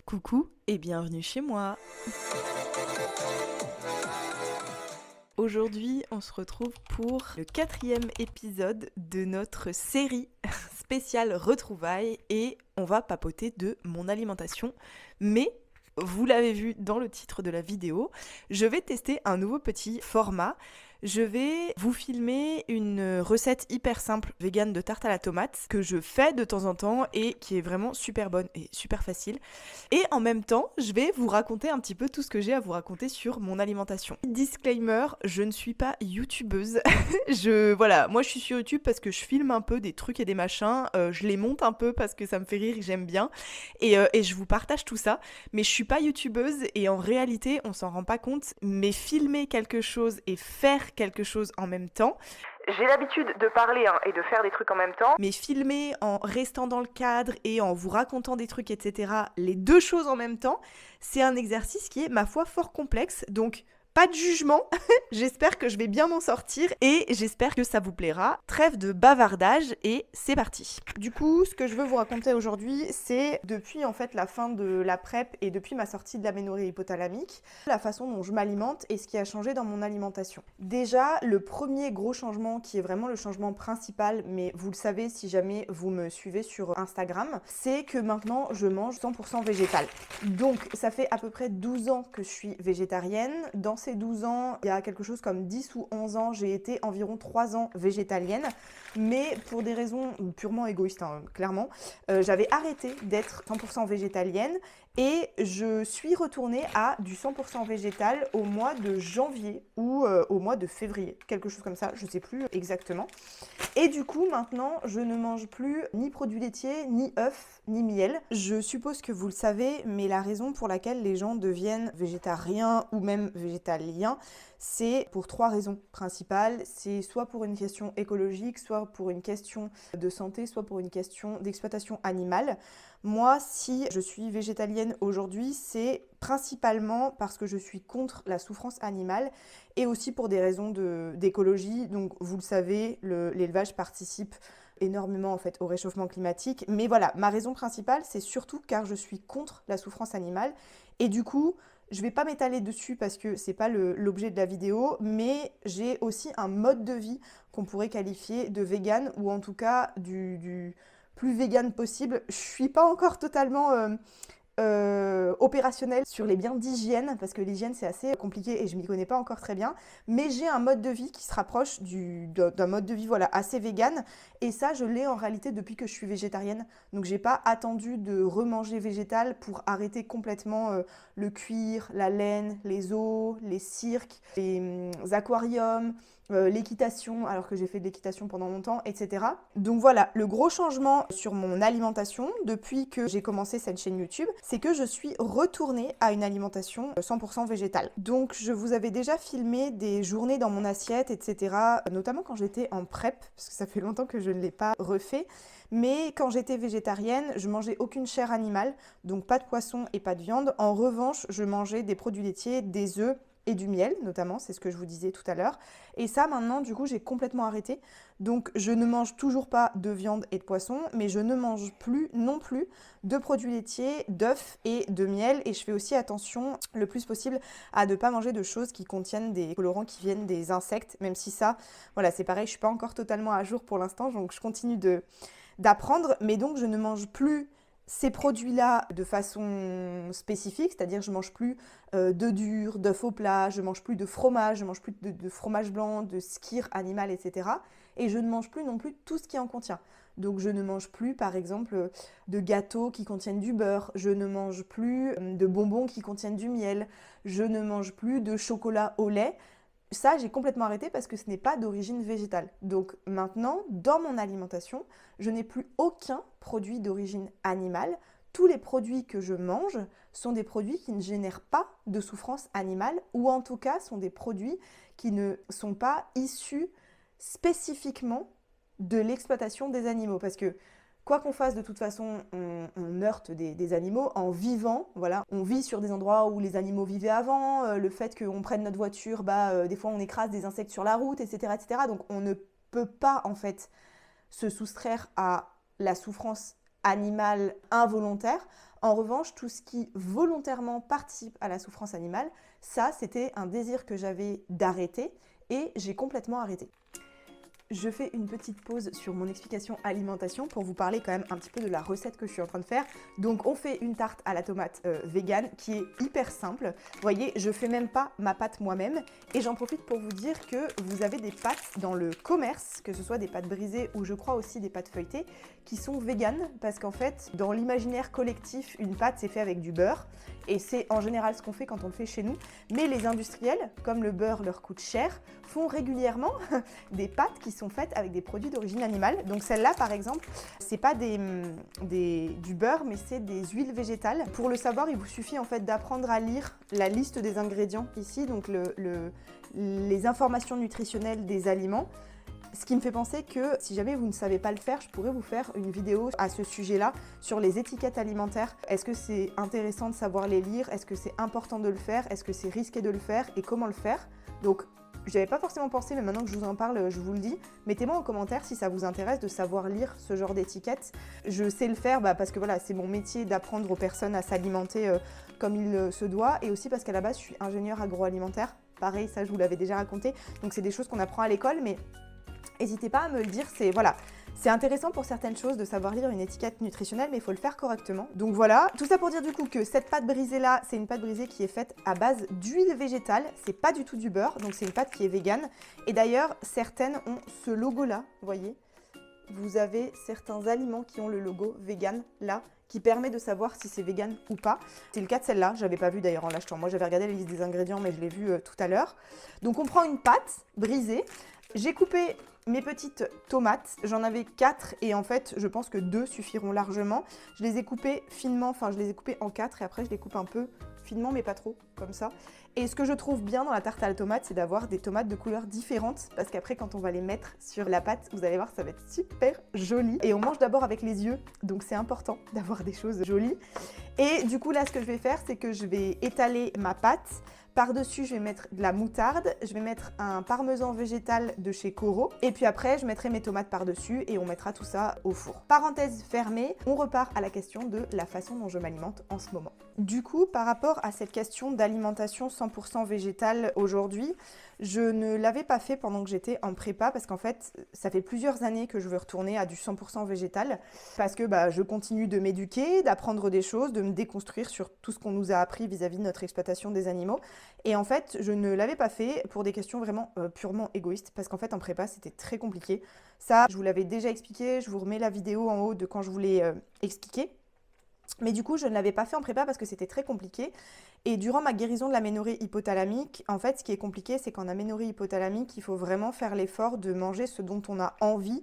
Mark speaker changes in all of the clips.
Speaker 1: Coucou et bienvenue chez moi. Aujourd'hui, on se retrouve pour le 4e épisode de notre série spéciale retrouvailles et on va papoter de mon alimentation. Mais vous l'avez vu dans le titre de la vidéo, je vais tester un nouveau petit format. Je vais vous filmer une recette hyper simple végane de tarte à la tomate que je fais de temps en temps et qui est vraiment super bonne et super facile. Et en même temps, je vais vous raconter un petit peu tout ce que j'ai à vous raconter sur mon alimentation. Disclaimer, je ne suis pas youtubeuse. Moi je suis sur YouTube parce que je filme un peu des trucs et des machins. Je les monte un peu parce que ça me fait rire, j'aime bien. Et je vous partage tout ça. Mais je suis pas youtubeuse et en réalité, on s'en rend pas compte. Mais filmer quelque chose et faire quelque chose en même temps, j'ai l'habitude de parler et de faire des trucs en même temps, mais filmer en restant dans le cadre et en vous racontant des trucs, etc., les deux choses en même temps, c'est un exercice qui est, ma foi, fort complexe. Donc, pas de jugement, j'espère que je vais bien m'en sortir et j'espère que ça vous plaira. Trêve de bavardage et c'est parti. Du coup, ce que je veux vous raconter aujourd'hui, c'est depuis en fait la fin de la PrEP et depuis ma sortie de l'aménorrhée hypothalamique, la façon dont je m'alimente et ce qui a changé dans mon alimentation. Déjà, le premier gros changement qui est vraiment le changement principal, mais vous le savez si jamais vous me suivez sur Instagram, c'est que maintenant je mange 100% végétal. Donc ça fait à peu près 12 ans que je suis végétarienne. Dans ces 12 ans, il y a quelque chose comme 10 ou 11 ans, j'ai été environ 3 ans végétalienne, mais pour des raisons purement égoïstes, clairement, j'avais arrêté d'être 100% végétalienne et je suis retournée à du 100% végétal au mois de janvier ou au mois de février, quelque chose comme ça, je ne sais plus exactement. Et du coup, maintenant, je ne mange plus ni produits laitiers, ni œufs, ni miel. Je suppose que vous le savez, mais la raison pour laquelle les gens deviennent végétariens ou même végétaliens, c'est pour 3 raisons principales. C'est soit pour une question écologique, soit pour une question de santé, soit pour une question d'exploitation animale. Moi, si je suis végétalienne aujourd'hui, c'est principalement parce que je suis contre la souffrance animale et aussi pour des raisons d'écologie. Donc, vous le savez, l'élevage participe énormément en fait au réchauffement climatique. Mais voilà, ma raison principale, c'est surtout car je suis contre la souffrance animale. Et du coup, je vais pas m'étaler dessus parce que c'est pas l'objet de la vidéo, mais j'ai aussi un mode de vie qu'on pourrait qualifier de vegan ou en tout cas du plus vegan possible. Je suis pas encore totalement opérationnelle sur les biens d'hygiène parce que l'hygiène c'est assez compliqué et je m'y connais pas encore très bien, mais j'ai un mode de vie qui se rapproche d'un mode de vie voilà, assez vegan et ça je l'ai en réalité depuis que je suis végétarienne, donc j'ai pas attendu de remanger végétal pour arrêter complètement le cuir, la laine, les os, les cirques, les aquariums, l'équitation, alors que j'ai fait de l'équitation pendant longtemps, etc. Donc voilà, le gros changement sur mon alimentation depuis que j'ai commencé cette chaîne YouTube, c'est que je suis retournée à une alimentation 100% végétale. Donc je vous avais déjà filmé des journées dans mon assiette, etc. Notamment quand j'étais en PrEP, parce que ça fait longtemps que je ne l'ai pas refait. Mais quand j'étais végétarienne, je mangeais aucune chair animale, donc pas de poisson et pas de viande. En revanche, je mangeais des produits laitiers, des œufs, et du miel notamment, c'est ce que je vous disais tout à l'heure. Et ça maintenant du coup j'ai complètement arrêté. Donc je ne mange toujours pas de viande et de poisson, mais je ne mange plus non plus de produits laitiers, d'œufs et de miel. Et je fais aussi attention le plus possible à ne pas manger de choses qui contiennent des colorants qui viennent des insectes, même si ça, voilà c'est pareil, je suis pas encore totalement à jour pour l'instant, donc je continue d'apprendre. Mais donc je ne mange plus ces produits-là de façon spécifique, c'est-à-dire je mange plus d'œufs durs, d'œufs au plat, je mange plus de fromage, je mange plus de fromage blanc, de skyr animal, etc. Et je ne mange plus non plus tout ce qui en contient. Donc je ne mange plus par exemple de gâteaux qui contiennent du beurre, je ne mange plus de bonbons qui contiennent du miel, je ne mange plus de chocolat au lait. Ça, j'ai complètement arrêté parce que ce n'est pas d'origine végétale. Donc maintenant, dans mon alimentation, je n'ai plus aucun produit d'origine animale. Tous les produits que je mange sont des produits qui ne génèrent pas de souffrance animale ou en tout cas sont des produits qui ne sont pas issus spécifiquement de l'exploitation des animaux. Parce que quoi qu'on fasse, de toute façon, on heurte des animaux en vivant. Voilà. On vit sur des endroits où les animaux vivaient avant. Le fait qu'on prenne notre voiture, des fois on écrase des insectes sur la route, etc., etc. Donc on ne peut pas en fait se soustraire à la souffrance animale involontaire. En revanche, tout ce qui volontairement participe à la souffrance animale, ça, c'était un désir que j'avais d'arrêter et j'ai complètement arrêté. Je fais une petite pause sur mon explication alimentation pour vous parler quand même un petit peu de la recette que je suis en train de faire. Donc on fait une tarte à la tomate vegan qui est hyper simple. Vous voyez, je fais même pas ma pâte moi-même et j'en profite pour vous dire que vous avez des pâtes dans le commerce, que ce soit des pâtes brisées ou je crois aussi des pâtes feuilletées, qui sont véganes parce qu'en fait, dans l'imaginaire collectif, une pâte c'est fait avec du beurre et c'est en général ce qu'on fait quand on le fait chez nous. Mais les industriels, comme le beurre leur coûte cher, font régulièrement des pâtes qui sont faites avec des produits d'origine animale. Donc celle-là, par exemple, c'est pas du beurre, mais c'est des huiles végétales. Pour le savoir, il vous suffit en fait d'apprendre à lire la liste des ingrédients ici, donc les informations nutritionnelles des aliments. Ce qui me fait penser que si jamais vous ne savez pas le faire, je pourrais vous faire une vidéo à ce sujet-là sur les étiquettes alimentaires. Est-ce que c'est intéressant de savoir les lire? Est-ce que c'est important de le faire? Est-ce que c'est risqué de le faire? Et comment le faire? Donc, je n'y avais pas forcément pensé, mais maintenant que je vous en parle, je vous le dis. Mettez-moi en commentaire si ça vous intéresse de savoir lire ce genre d'étiquettes. Je sais le faire parce que voilà, c'est mon métier d'apprendre aux personnes à s'alimenter comme il se doit. Et aussi parce qu'à la base, je suis ingénieure agroalimentaire. Pareil, ça, je vous l'avais déjà raconté. Donc, c'est des choses qu'on apprend à l'école, mais n'hésitez pas à me le dire, c'est intéressant pour certaines choses de savoir lire une étiquette nutritionnelle, mais il faut le faire correctement. Donc voilà, tout ça pour dire du coup que cette pâte brisée là, c'est une pâte brisée qui est faite à base d'huile végétale, c'est pas du tout du beurre, donc c'est une pâte qui est végane. Et d'ailleurs, certaines ont ce logo là, vous voyez, vous avez certains aliments qui ont le logo vegan là, qui permet de savoir si c'est vegan ou pas. C'est le cas de celle-là, je l'avais pas vu d'ailleurs en l'achetant. Moi j'avais regardé la liste des ingrédients, mais je l'ai vu tout à l'heure. Donc on prend une pâte brisée, j'ai coupé mes petites tomates, j'en avais 4 et en fait je pense que 2 suffiront largement. Je les ai coupées finement, enfin je les ai coupées en 4 et après je les coupe un peu finement mais pas trop, comme ça. Et ce que je trouve bien dans la tarte à la tomate, c'est d'avoir des tomates de couleurs différentes parce qu'après quand on va les mettre sur la pâte, vous allez voir ça va être super joli. Et on mange d'abord avec les yeux, donc c'est important d'avoir des choses jolies. Et du coup là ce que je vais faire, c'est que je vais étaler ma pâte. Par-dessus, je vais mettre de la moutarde, je vais mettre un parmesan végétal de chez Coro. Et puis après, je mettrai mes tomates par-dessus et on mettra tout ça au four. Parenthèse fermée, on repart à la question de la façon dont je m'alimente en ce moment. Du coup, par rapport à cette question d'alimentation 100% végétale aujourd'hui, je ne l'avais pas fait pendant que j'étais en prépa parce qu'en fait, ça fait plusieurs années que je veux retourner à du 100% végétal parce que je continue de m'éduquer, d'apprendre des choses, de me déconstruire sur tout ce qu'on nous a appris vis-à-vis de notre exploitation des animaux. Et en fait, je ne l'avais pas fait pour des questions vraiment purement égoïstes parce qu'en fait, en prépa, c'était très compliqué. Ça, je vous l'avais déjà expliqué, je vous remets la vidéo en haut de quand je vous l'ai expliqué. Mais du coup, je ne l'avais pas fait en prépa parce que c'était très compliqué. Et durant ma guérison de l'aménorrhée hypothalamique, en fait, ce qui est compliqué, c'est qu'en aménorrhée hypothalamique, il faut vraiment faire l'effort de manger ce dont on a envie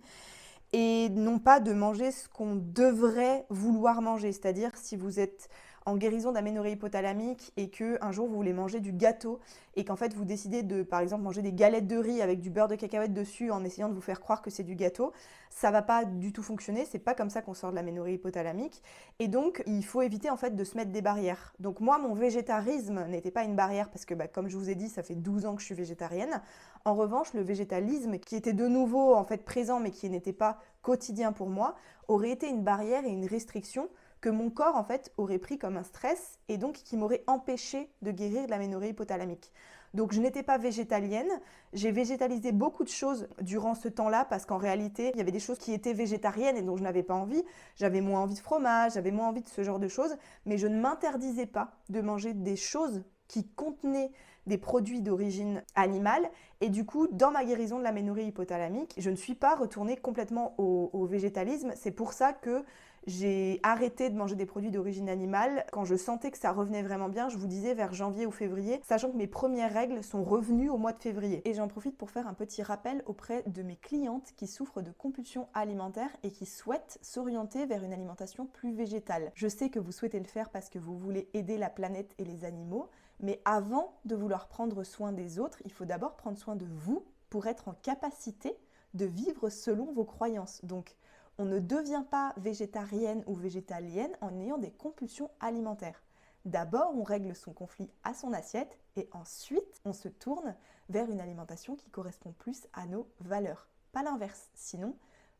Speaker 1: et non pas de manger ce qu'on devrait vouloir manger. C'est-à-dire, si vous êtes en guérison d'aménorrhée hypothalamique et qu'un jour vous voulez manger du gâteau et qu'en fait vous décidez de, par exemple, manger des galettes de riz avec du beurre de cacahuète dessus en essayant de vous faire croire que c'est du gâteau, ça va pas du tout fonctionner, c'est pas comme ça qu'on sort de l'aménorrhée hypothalamique. Et donc, il faut éviter en fait de se mettre des barrières. Donc moi, mon végétarisme n'était pas une barrière parce que, comme je vous ai dit, ça fait 12 ans que je suis végétarienne. En revanche, le végétalisme, qui était de nouveau en fait présent mais qui n'était pas quotidien pour moi, aurait été une barrière et une restriction que mon corps en fait aurait pris comme un stress et donc qui m'aurait empêché de guérir de l'aménorrhée hypothalamique. Donc je n'étais pas végétalienne, j'ai végétalisé beaucoup de choses durant ce temps-là parce qu'en réalité, il y avait des choses qui étaient végétariennes et dont je n'avais pas envie. J'avais moins envie de fromage, j'avais moins envie de ce genre de choses, mais je ne m'interdisais pas de manger des choses qui contenaient des produits d'origine animale. Et du coup, dans ma guérison de l'aménorrhée hypothalamique, je ne suis pas retournée complètement au végétalisme. C'est pour ça que j'ai arrêté de manger des produits d'origine animale quand je sentais que ça revenait vraiment bien. Je vous disais vers janvier ou février, sachant que mes premières règles sont revenues au mois de février. Et j'en profite pour faire un petit rappel auprès de mes clientes qui souffrent de compulsions alimentaires et qui souhaitent s'orienter vers une alimentation plus végétale. Je sais que vous souhaitez le faire parce que vous voulez aider la planète et les animaux, mais avant de vouloir prendre soin des autres, il faut d'abord prendre soin de vous pour être en capacité de vivre selon vos croyances. Donc, on ne devient pas végétarienne ou végétalienne en ayant des compulsions alimentaires. D'abord, on règle son conflit à son assiette et ensuite, on se tourne vers une alimentation qui correspond plus à nos valeurs. Pas l'inverse, sinon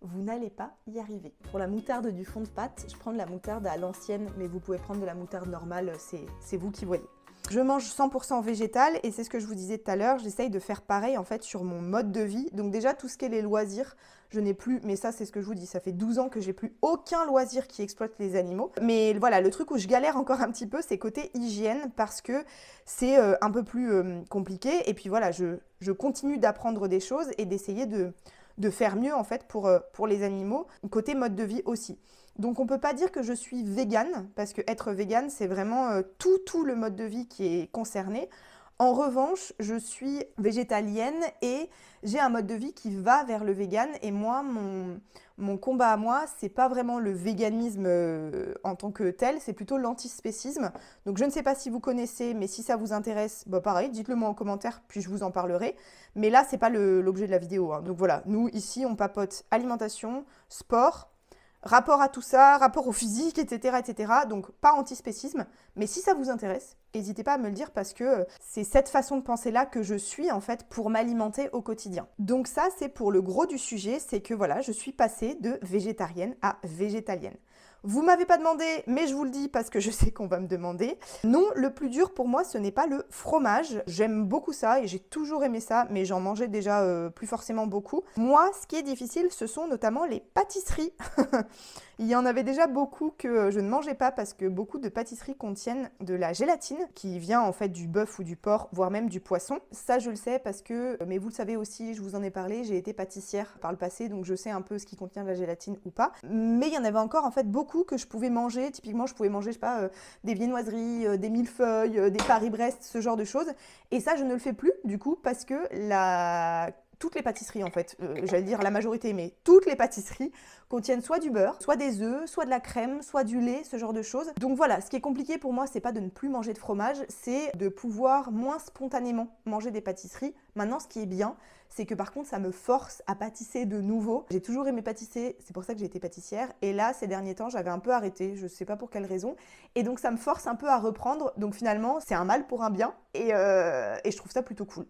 Speaker 1: vous n'allez pas y arriver. Pour la moutarde du fond de pâte, je prends de la moutarde à l'ancienne, mais vous pouvez prendre de la moutarde normale, c'est vous qui voyez. Je mange 100% végétal et c'est ce que je vous disais tout à l'heure, j'essaye de faire pareil en fait sur mon mode de vie. Donc déjà tout ce qui est les loisirs, je n'ai plus, mais ça c'est ce que je vous dis, ça fait 12 ans que j'ai plus aucun loisir qui exploite les animaux. Mais voilà, le truc où je galère encore un petit peu, c'est côté hygiène parce que c'est un peu plus compliqué. Et puis voilà, je continue d'apprendre des choses et d'essayer de faire mieux en fait pour les animaux, côté mode de vie aussi. Donc on ne peut pas dire que je suis végane, parce que être végane, c'est vraiment tout le mode de vie qui est concerné. En revanche, je suis végétalienne et j'ai un mode de vie qui va vers le vegan. Et moi, mon combat à moi, c'est pas vraiment le véganisme en tant que tel, c'est plutôt l'antispécisme. Donc je ne sais pas si vous connaissez, mais si ça vous intéresse, bah pareil, dites-le moi en commentaire, puis je vous en parlerai. Mais là, c'est pas l'objet de la vidéo, hein. Donc voilà, nous ici, on papote alimentation, sport, rapport à tout ça, rapport au physique, etc., etc. Donc pas antispécisme, mais si ça vous intéresse, n'hésitez pas à me le dire parce que c'est cette façon de penser-là que je suis en fait pour m'alimenter au quotidien. Donc ça, c'est pour le gros du sujet, c'est que voilà, je suis passée de végétarienne à végétalienne. Vous m'avez pas demandé, mais je vous le dis parce que je sais qu'on va me demander. Non, le plus dur pour moi, ce n'est pas le fromage. J'aime beaucoup ça et j'ai toujours aimé ça, mais j'en mangeais déjà plus forcément beaucoup. Moi, ce qui est difficile, ce sont notamment les pâtisseries. Il y en avait déjà beaucoup que je ne mangeais pas parce que beaucoup de pâtisseries contiennent de la gélatine qui vient en fait du bœuf ou du porc, voire même du poisson. Ça, je le sais parce que, mais vous le savez aussi, je vous en ai parlé, j'ai été pâtissière par le passé, donc je sais un peu ce qui contient de la gélatine ou pas. Mais il y en avait encore en fait beaucoup que je pouvais manger. Typiquement, je pouvais manger, je sais pas, des viennoiseries, des millefeuilles, des Paris-Brest, ce genre de choses. Et ça, je ne le fais plus du coup parce que toutes les pâtisseries en fait, j'allais dire la majorité, mais toutes les pâtisseries contiennent soit du beurre, soit des œufs, soit de la crème, soit du lait, ce genre de choses. Donc voilà, ce qui est compliqué pour moi, c'est pas de ne plus manger de fromage, c'est de pouvoir moins spontanément manger des pâtisseries. Maintenant, ce qui est bien, c'est que par contre, ça me force à pâtisser de nouveau. J'ai toujours aimé pâtisser, c'est pour ça que j'ai été pâtissière. Et là, ces derniers temps, j'avais un peu arrêté, je sais pas pour quelle raison. Et donc, ça me force un peu à reprendre. Donc finalement, c'est un mal pour un bien. Et je trouve ça plutôt cool.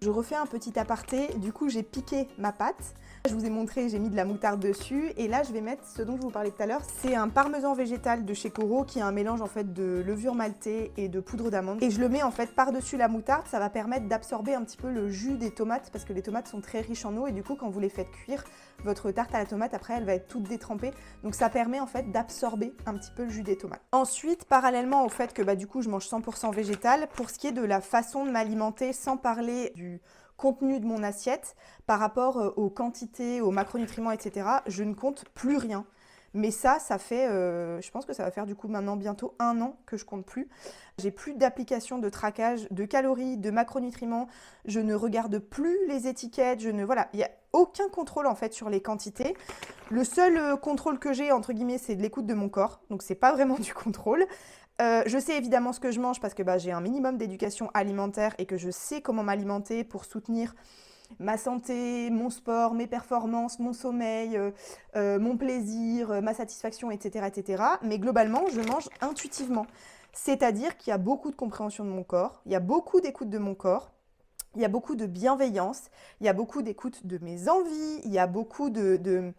Speaker 1: Je refais un petit aparté, du coup j'ai piqué ma pâte. Je vous ai montré, j'ai mis de la moutarde dessus et là je vais mettre ce dont je vous parlais tout à l'heure. C'est un parmesan végétal de chez Coro qui est un mélange en fait de levure maltée et de poudre d'amande. Et je le mets en fait par-dessus la moutarde, ça va permettre d'absorber un petit peu le jus des tomates parce que les tomates sont très riches en eau et du coup quand vous les faites cuire, votre tarte à la tomate après elle va être toute détrempée. Donc ça permet en fait d'absorber un petit peu le jus des tomates. Ensuite, parallèlement au fait que du coup je mange 100% végétal, pour ce qui est de la façon de m'alimenter sans parler du contenu de mon assiette par rapport aux quantités, aux macronutriments, etc. Je ne compte plus rien. Mais ça fait, je pense que ça va faire du coup maintenant bientôt 1 an que je compte plus. J'ai plus d'application de traquage de calories, de macronutriments. Je ne regarde plus les étiquettes. Voilà, il n'y a aucun contrôle en fait sur les quantités. Le seul contrôle que j'ai entre guillemets, c'est de l'écoute de mon corps. Donc c'est pas vraiment du contrôle. Je sais évidemment ce que je mange parce que j'ai un minimum d'éducation alimentaire et que je sais comment m'alimenter pour soutenir ma santé, mon sport, mes performances, mon sommeil, mon plaisir, ma satisfaction, etc., etc. Mais globalement, je mange intuitivement. C'est-à-dire qu'il y a beaucoup de compréhension de mon corps, il y a beaucoup d'écoute de mon corps, il y a beaucoup de bienveillance, il y a beaucoup d'écoute de mes envies, il y a beaucoup de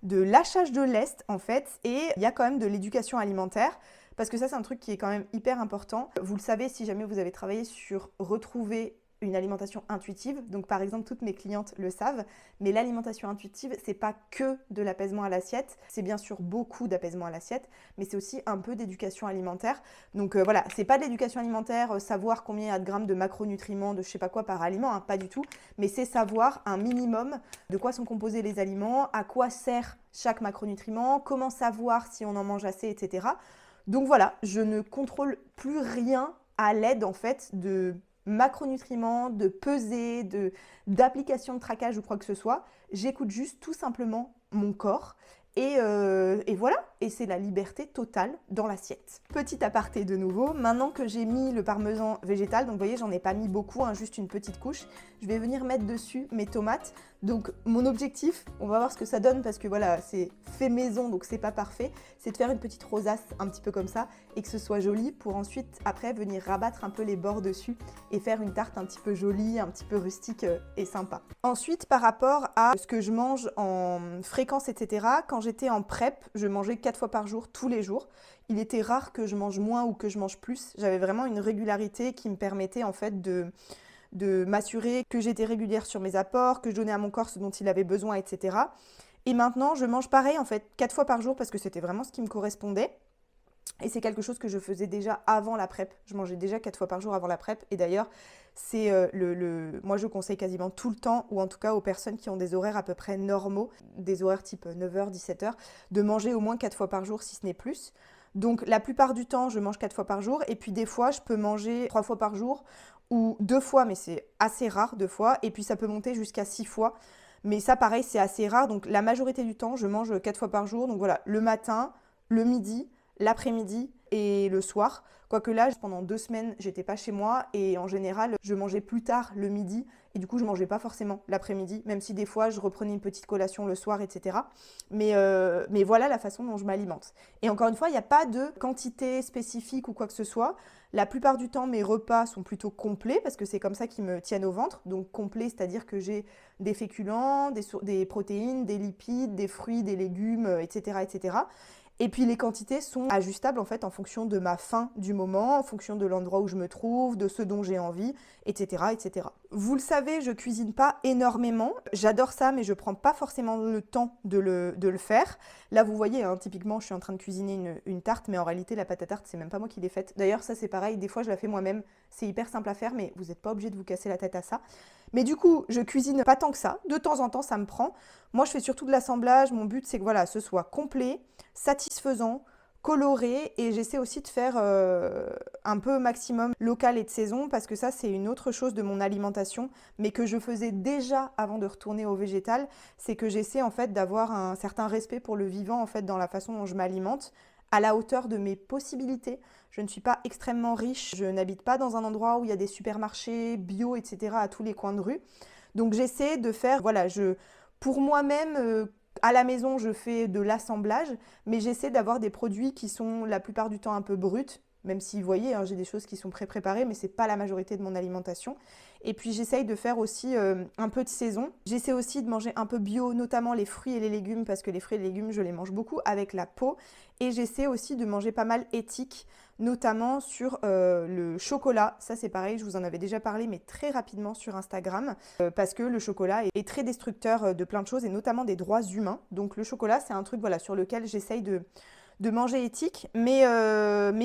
Speaker 1: lâchage de lest en fait, et il y a quand même de l'éducation alimentaire. Parce que ça, c'est un truc qui est quand même hyper important. Vous le savez, si jamais vous avez travaillé sur retrouver une alimentation intuitive. Donc, par exemple, toutes mes clientes le savent. Mais l'alimentation intuitive, c'est pas que de l'apaisement à l'assiette. C'est bien sûr beaucoup d'apaisement à l'assiette, mais c'est aussi un peu d'éducation alimentaire. Donc voilà, c'est pas de l'éducation alimentaire, savoir combien il y a de grammes de macronutriments, de je sais pas quoi par aliment, hein, pas du tout. Mais c'est savoir un minimum de quoi sont composés les aliments, à quoi sert chaque macronutriment, comment savoir si on en mange assez, etc. Donc voilà, je ne contrôle plus rien à l'aide en fait de macronutriments, de pesées, d'applications de traquage ou quoi que ce soit. J'écoute juste tout simplement mon corps Et voilà, et c'est la liberté totale dans l'assiette. Petit aparté de nouveau, maintenant que j'ai mis le parmesan végétal, donc vous voyez j'en ai pas mis beaucoup, hein, juste une petite couche, je vais venir mettre dessus mes tomates. Donc mon objectif, on va voir ce que ça donne parce que voilà, c'est fait maison donc c'est pas parfait, c'est de faire une petite rosace un petit peu comme ça et que ce soit joli pour ensuite après venir rabattre un peu les bords dessus et faire une tarte un petit peu jolie, un petit peu rustique et sympa. Ensuite par rapport à ce que je mange en fréquence etc, quand j'étais en prep, je mangeais 4 fois par jour, tous les jours. Il était rare que je mange moins ou que je mange plus, j'avais vraiment une régularité qui me permettait en fait de m'assurer que j'étais régulière sur mes apports, que je donnais à mon corps ce dont il avait besoin, etc. Et maintenant, je mange pareil, en fait, 4 fois par jour parce que c'était vraiment ce qui me correspondait. Et c'est quelque chose que je faisais déjà avant la prep. Je mangeais déjà 4 fois par jour avant la prep. Et d'ailleurs, c'est moi, je conseille quasiment tout le temps, ou en tout cas aux personnes qui ont des horaires à peu près normaux, des horaires type 9h, 17h, de manger au moins 4 fois par jour, si ce n'est plus. Donc la plupart du temps, je mange 4 fois par jour. Et puis des fois, je peux manger 3 fois par jour ou 2 fois, mais c'est assez rare 2 fois. Et puis ça peut monter jusqu'à 6 fois. Mais ça, pareil, c'est assez rare. Donc la majorité du temps, je mange 4 fois par jour. Donc voilà, le matin, le midi, l'après-midi et le soir. Quoique là, pendant 2 semaines, j'étais pas chez moi et en général, je mangeais plus tard le midi et du coup, je mangeais pas forcément l'après-midi, même si des fois, je reprenais une petite collation le soir, etc. Mais voilà la façon dont je m'alimente. Et encore une fois, il n'y a pas de quantité spécifique ou quoi que ce soit. La plupart du temps, mes repas sont plutôt complets parce que c'est comme ça qu'ils me tiennent au ventre. Donc complet, c'est-à-dire que j'ai des féculents, des protéines, des lipides, des fruits, des légumes, etc., etc. Et puis les quantités sont ajustables en fait en fonction de ma faim du moment, en fonction de l'endroit où je me trouve, de ce dont j'ai envie, etc., etc. Vous le savez, je cuisine pas énormément. J'adore ça, mais je prends pas forcément le temps de le faire. Là, vous voyez, hein, typiquement, je suis en train de cuisiner une tarte, mais en réalité, la pâte à tarte, c'est même pas moi qui l'ai faite. D'ailleurs, ça c'est pareil, des fois je la fais moi-même. C'est hyper simple à faire, mais vous n'êtes pas obligé de vous casser la tête à ça. Mais du coup, je cuisine pas tant que ça. De temps en temps, ça me prend. Moi, je fais surtout de l'assemblage. Mon but, c'est que voilà, ce soit complet, satisfaisant, coloré, et j'essaie aussi de faire un peu maximum local et de saison parce que ça c'est une autre chose de mon alimentation mais que je faisais déjà avant de retourner au végétal, c'est que j'essaie en fait d'avoir un certain respect pour le vivant en fait dans la façon dont je m'alimente à la hauteur de mes possibilités. Je ne suis pas extrêmement riche, je n'habite pas dans un endroit où il y a des supermarchés bio etc à tous les coins de rue, donc j'essaie de faire voilà, pour moi-même à la maison, je fais de l'assemblage, mais j'essaie d'avoir des produits qui sont la plupart du temps un peu bruts, même si vous voyez, hein, j'ai des choses qui sont pré-préparées, mais ce n'est pas la majorité de mon alimentation. Et puis j'essaye de faire aussi un peu de saison. J'essaie aussi de manger un peu bio, notamment les fruits et les légumes, parce que les fruits et les légumes, je les mange beaucoup avec la peau. Et j'essaie aussi de manger pas mal éthique, notamment sur le chocolat. Ça c'est pareil, je vous en avais déjà parlé, mais très rapidement sur Instagram, parce que le chocolat est très destructeur de plein de choses, et notamment des droits humains. Donc le chocolat, c'est un truc voilà, sur lequel j'essaye de manger éthique, mais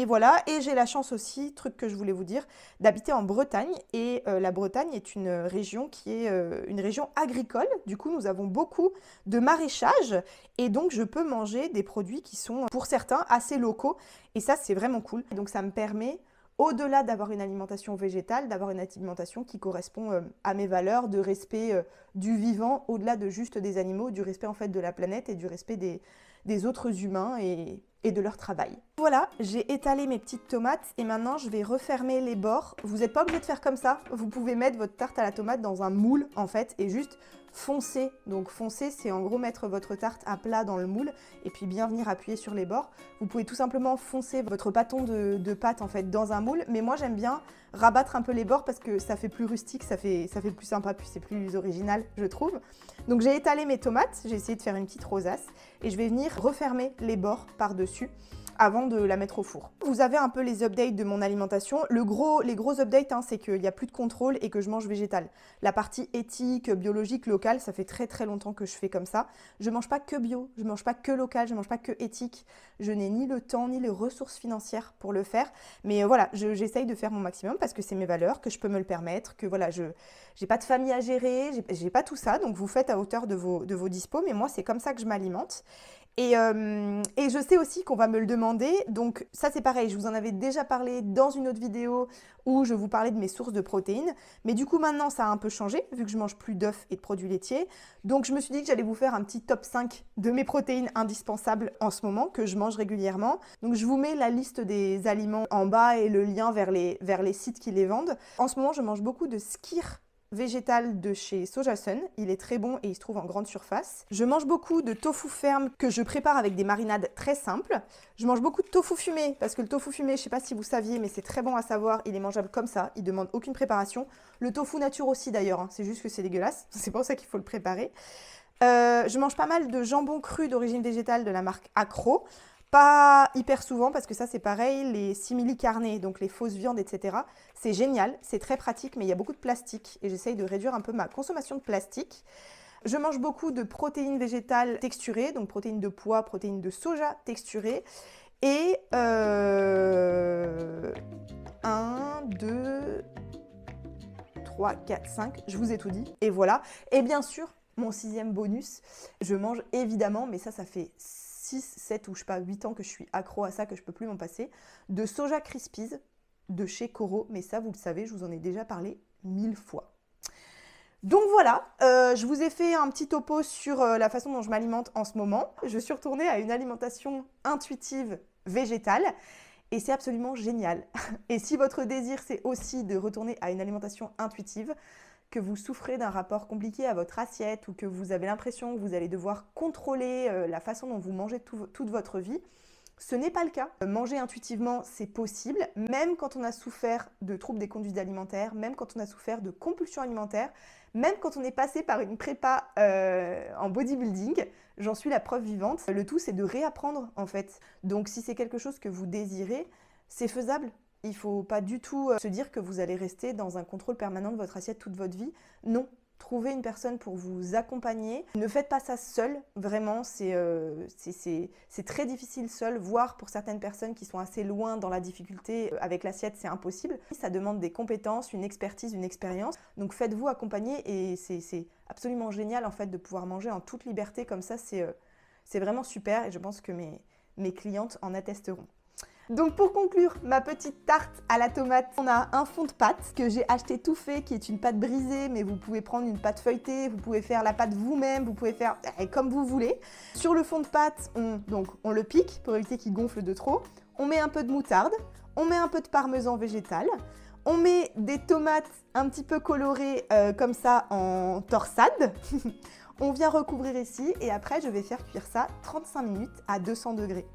Speaker 1: voilà, et j'ai la chance aussi, truc que je voulais vous dire, d'habiter en Bretagne, et la Bretagne est une région qui est une région agricole, du coup nous avons beaucoup de maraîchage, et donc je peux manger des produits qui sont pour certains assez locaux, et ça c'est vraiment cool, donc ça me permet au-delà d'avoir une alimentation végétale, d'avoir une alimentation qui correspond à mes valeurs de respect du vivant, au-delà de juste des animaux, du respect en fait de la planète et du respect des autres humains et de leur travail. Voilà, j'ai étalé mes petites tomates et maintenant je vais refermer les bords. Vous n'êtes pas obligé de faire comme ça, vous pouvez mettre votre tarte à la tomate dans un moule en fait et juste foncer. Donc foncer, c'est en gros mettre votre tarte à plat dans le moule et puis bien venir appuyer sur les bords. Vous pouvez tout simplement foncer votre bâton de pâte en fait dans un moule, mais moi j'aime bien rabattre un peu les bords parce que ça fait plus rustique, ça fait plus sympa, puis c'est plus original je trouve. Donc j'ai étalé mes tomates, j'ai essayé de faire une petite rosace et je vais venir refermer les bords par-dessus avant de la mettre au four. Vous avez un peu les updates de mon alimentation. Les gros updates, hein, c'est qu'il n'y a plus de contrôle et que je mange végétal. La partie éthique, biologique, locale, ça fait très très longtemps que je fais comme ça. Je mange pas que bio, je mange pas que local, je mange pas que éthique. Je n'ai ni le temps ni les ressources financières pour le faire. Mais voilà, j'essaye de faire mon maximum parce que c'est mes valeurs, que je peux me le permettre, que voilà, j'ai pas de famille à gérer, j'ai pas tout ça. Donc vous faites à hauteur de vos dispos, mais moi c'est comme ça que je m'alimente.
Speaker 2: Et je sais aussi qu'on va me le demander, donc ça c'est pareil, je vous en avais déjà parlé dans une autre vidéo où je vous parlais de mes sources de protéines, mais du coup maintenant ça a un peu changé, vu que je mange plus d'œufs et de produits laitiers, donc je me suis dit que j'allais vous faire un petit top 5 de mes protéines indispensables en ce moment, que je mange régulièrement. Donc je vous mets la liste des aliments en bas et le lien vers les sites qui les vendent. En ce moment je mange beaucoup de skyr végétal de chez Sojasun, il est très bon et il se trouve en grande surface. Je mange beaucoup de tofu ferme que je prépare avec des marinades très simples. Je mange beaucoup de tofu fumé parce que le tofu fumé, je sais pas si vous saviez, mais c'est très bon à savoir, il est mangeable comme ça, il demande aucune préparation. Le tofu nature aussi d'ailleurs, hein, c'est juste que c'est dégueulasse, c'est pour ça qu'il faut le préparer. Je mange pas mal de jambon cru d'origine végétale de la marque Accro. Pas hyper souvent parce que ça c'est pareil, les simili carnés, donc les fausses viandes, etc. C'est génial, c'est très pratique, mais il y a beaucoup de plastique et j'essaye de réduire un peu ma consommation de plastique. Je mange beaucoup de protéines végétales texturées, donc protéines de pois, protéines de soja texturées. Et 1, 2, 3, 4, 5, je vous ai tout dit. Et voilà. Et bien sûr, mon 6e bonus, je mange évidemment, mais ça fait 6, 7 ou je sais pas, 8 ans que je suis accro à ça, que je peux plus m'en passer, de Soja Krispies de chez Koro, mais ça vous le savez, je vous en ai déjà parlé 1000 fois. Donc voilà, je vous ai fait un petit topo sur la façon dont je m'alimente en ce moment. Je suis retournée à une alimentation intuitive végétale et c'est absolument génial. Et si votre désir c'est aussi de retourner à une alimentation intuitive, que vous souffrez d'un rapport compliqué à votre assiette ou que vous avez l'impression que vous allez devoir contrôler la façon dont vous mangez toute votre vie, ce n'est pas le cas. Manger intuitivement, c'est possible, même quand on a souffert de troubles des conduites alimentaires, même quand on a souffert de compulsions alimentaires, même quand on est passé par une prépa en bodybuilding, j'en suis la preuve vivante. Le tout, c'est de réapprendre en fait. Donc si c'est quelque chose que vous désirez, c'est faisable. Il ne faut pas du tout se dire que vous allez rester dans un contrôle permanent de votre assiette toute votre vie. Non, trouvez une personne pour vous accompagner. Ne faites pas ça seul, vraiment, c'est très difficile seul, voire pour certaines personnes qui sont assez loin dans la difficulté avec l'assiette, c'est impossible. Ça demande des compétences, une expertise, une expérience. Donc faites-vous accompagner et c'est absolument génial en fait de pouvoir manger en toute liberté comme ça, c'est vraiment super et je pense que mes clientes en attesteront. Donc pour conclure ma petite tarte à la tomate, on a un fond de pâte que j'ai acheté tout fait, qui est une pâte brisée, mais vous pouvez prendre une pâte feuilletée, vous pouvez faire la pâte vous-même, vous pouvez faire comme vous voulez. Sur le fond de pâte, on le pique pour éviter qu'il gonfle de trop. On met un peu de moutarde, on met un peu de parmesan végétal, on met des tomates un petit peu colorées comme ça en torsade. On vient recouvrir ici et après je vais faire cuire ça 35 minutes à 200 degrés.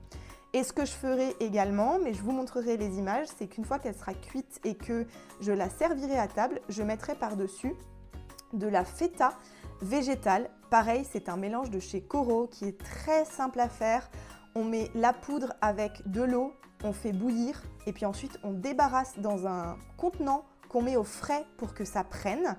Speaker 2: Et ce que je ferai également, mais je vous montrerai les images, c'est qu'une fois qu'elle sera cuite et que je la servirai à table, je mettrai par-dessus de la feta végétale. Pareil, c'est un mélange de chez Koro qui est très simple à faire. On met la poudre avec de l'eau, on fait bouillir et puis ensuite on débarrasse dans un contenant qu'on met au frais pour que ça prenne.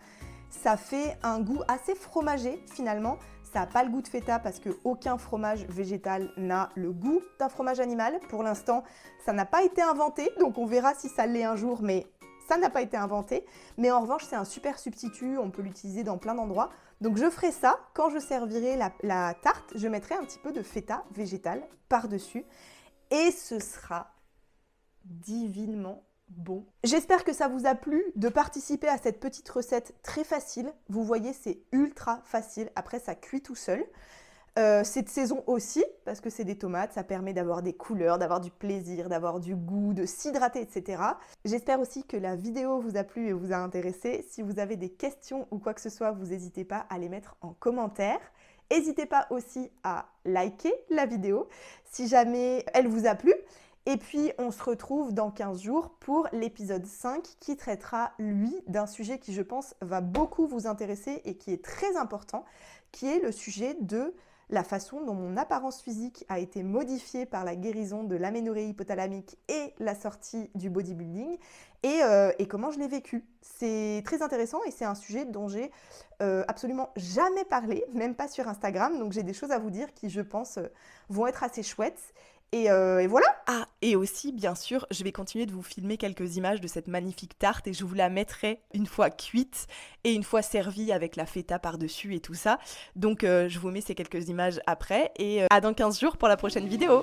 Speaker 2: Ça fait un goût assez fromagé finalement. Ça n'a pas le goût de feta parce qu'aucun fromage végétal n'a le goût d'un fromage animal. Pour l'instant, ça n'a pas été inventé, donc on verra si ça l'est un jour, mais ça n'a pas été inventé. Mais en revanche, c'est un super substitut, on peut l'utiliser dans plein d'endroits. Donc je ferai ça, quand je servirai la tarte, je mettrai un petit peu de feta végétal par-dessus. Et ce sera divinement bon. J'espère que ça vous a plu de participer à cette petite recette très facile. Vous voyez, c'est ultra facile. Après, ça cuit tout seul. C'est de saison aussi, parce que c'est des tomates, ça permet d'avoir des couleurs, d'avoir du plaisir, d'avoir du goût, de s'hydrater, etc. J'espère aussi que la vidéo vous a plu et vous a intéressé. Si vous avez des questions ou quoi que ce soit, vous n'hésitez pas à les mettre en commentaire. N'hésitez pas aussi à liker la vidéo si jamais elle vous a plu. Et puis, on se retrouve dans 15 jours pour l'épisode 5 qui traitera, lui, d'un sujet qui, je pense, va beaucoup vous intéresser et qui est très important, qui est le sujet de la façon dont mon apparence physique a été modifiée par la guérison de l'aménorrhée hypothalamique et la sortie du bodybuilding et comment je l'ai vécu. C'est très intéressant et c'est un sujet dont j'ai absolument jamais parlé, même pas sur Instagram, donc j'ai des choses à vous dire qui, je pense, vont être assez chouettes. Et voilà.
Speaker 1: Ah, et aussi, bien sûr, je vais continuer de vous filmer quelques images de cette magnifique tarte et je vous la mettrai une fois cuite et une fois servie avec la feta par-dessus et tout ça. Donc, je vous mets ces quelques images après et à dans 15 jours pour la prochaine vidéo.